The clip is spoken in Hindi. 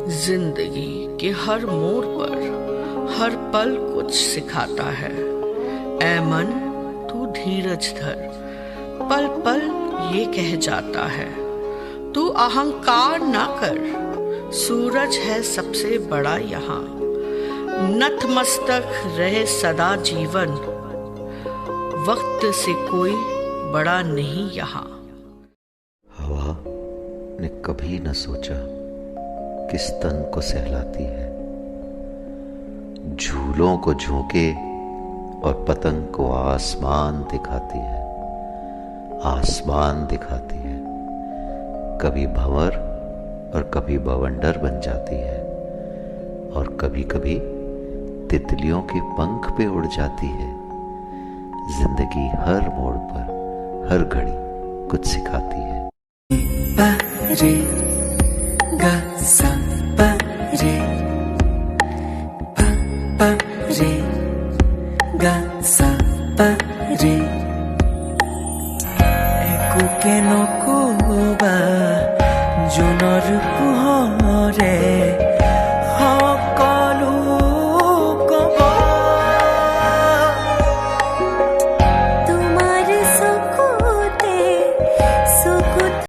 जिंदगी के हर मोड़ पर हर पल कुछ सिखाता है। ऐ मन तू धीरज धर, पल पल ये कह जाता है। तू अहंकार ना कर, सूरज है सबसे बड़ा यहाँ। नतमस्तक रहे सदा जीवन, वक्त से कोई बड़ा नहीं यहाँ। हवा ने कभी न सोचा किस तन को सहलाती है, झूलों को झोंके और पतंग को आसमान दिखाती है, आसमान दिखाती है। कभी भंवर और कभी बवंडर बन जाती है और कभी कभी तितलियों के पंख पे उड़ जाती है। जिंदगी हर मोड़ पर हर घड़ी कुछ सिखाती है। रे गा सा पा रे पा रे गा सा पा रे एकु केनो कोबा जुनर पोहरे